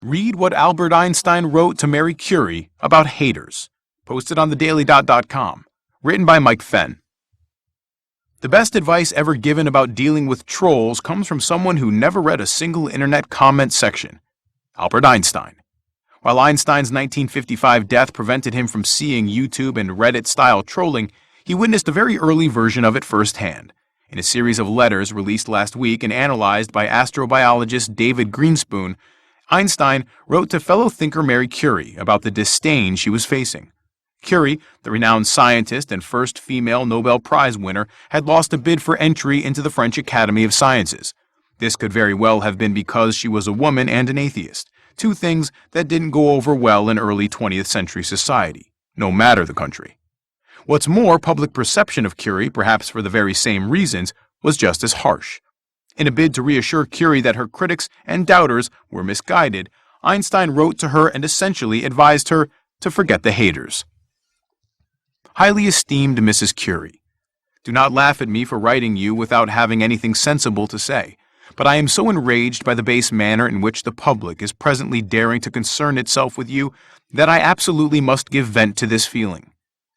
Read what Albert Einstein wrote to Marie Curie about haters. Posted on thedailyDot.com. Written by Mike Fenn. The best advice ever given about dealing with trolls comes from someone who never read a single internet comment section. Albert Einstein. While Einstein's 1955 death prevented him from seeing YouTube and Reddit-style trolling, he witnessed a very early version of it firsthand. In a series of letters released last week and analyzed by astrobiologist David Grinspoon, Einstein wrote to fellow thinker Marie Curie about the disdain she was facing. Curie, the renowned scientist and first female Nobel Prize winner, had lost a bid for entry into the French Academy of Sciences. This could very well have been because she was a woman and an atheist, two things that didn't go over well in early 20th century society, no matter the country. What's more, public perception of Curie, perhaps for the very same reasons, was just as harsh. In a bid to reassure Curie that her critics and doubters were misguided, Einstein wrote to her and essentially advised her to forget the haters. Highly esteemed Mrs. Curie, do not laugh at me for writing you without having anything sensible to say, but I am so enraged by the base manner in which the public is presently daring to concern itself with you that I absolutely must give vent to this feeling.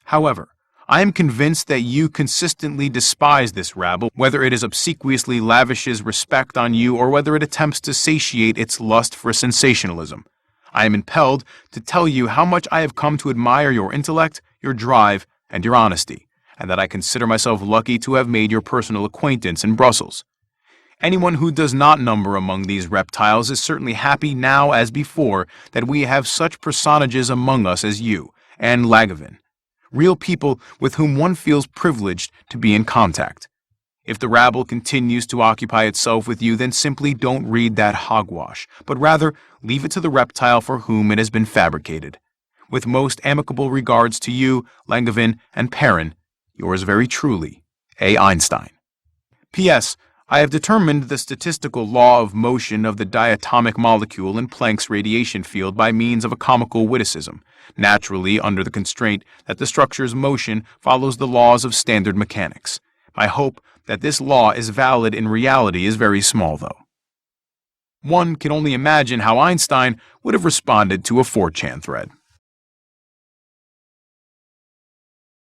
However, I am convinced that you consistently despise this rabble, whether it is obsequiously lavishes respect on you or whether it attempts to satiate its lust for sensationalism. I am impelled to tell you how much I have come to admire your intellect, your drive, and your honesty, and that I consider myself lucky to have made your personal acquaintance in Brussels. Anyone who does not number among these reptiles is certainly happy now as before that we have such personages among us as you and Langevin. Real people with whom one feels privileged to be in contact. If the rabble continues to occupy itself with you, then simply don't read that hogwash, but rather leave it to the reptile for whom it has been fabricated. With most amicable regards to you, Langevin, and Perrin, yours very truly, A. Einstein. P.S. I have determined the statistical law of motion of the diatomic molecule in Planck's radiation field by means of a comical witticism, naturally under the constraint that the structure's motion follows the laws of standard mechanics. My hope that this law is valid in reality is very small, though. One can only imagine how Einstein would have responded to a 4chan thread.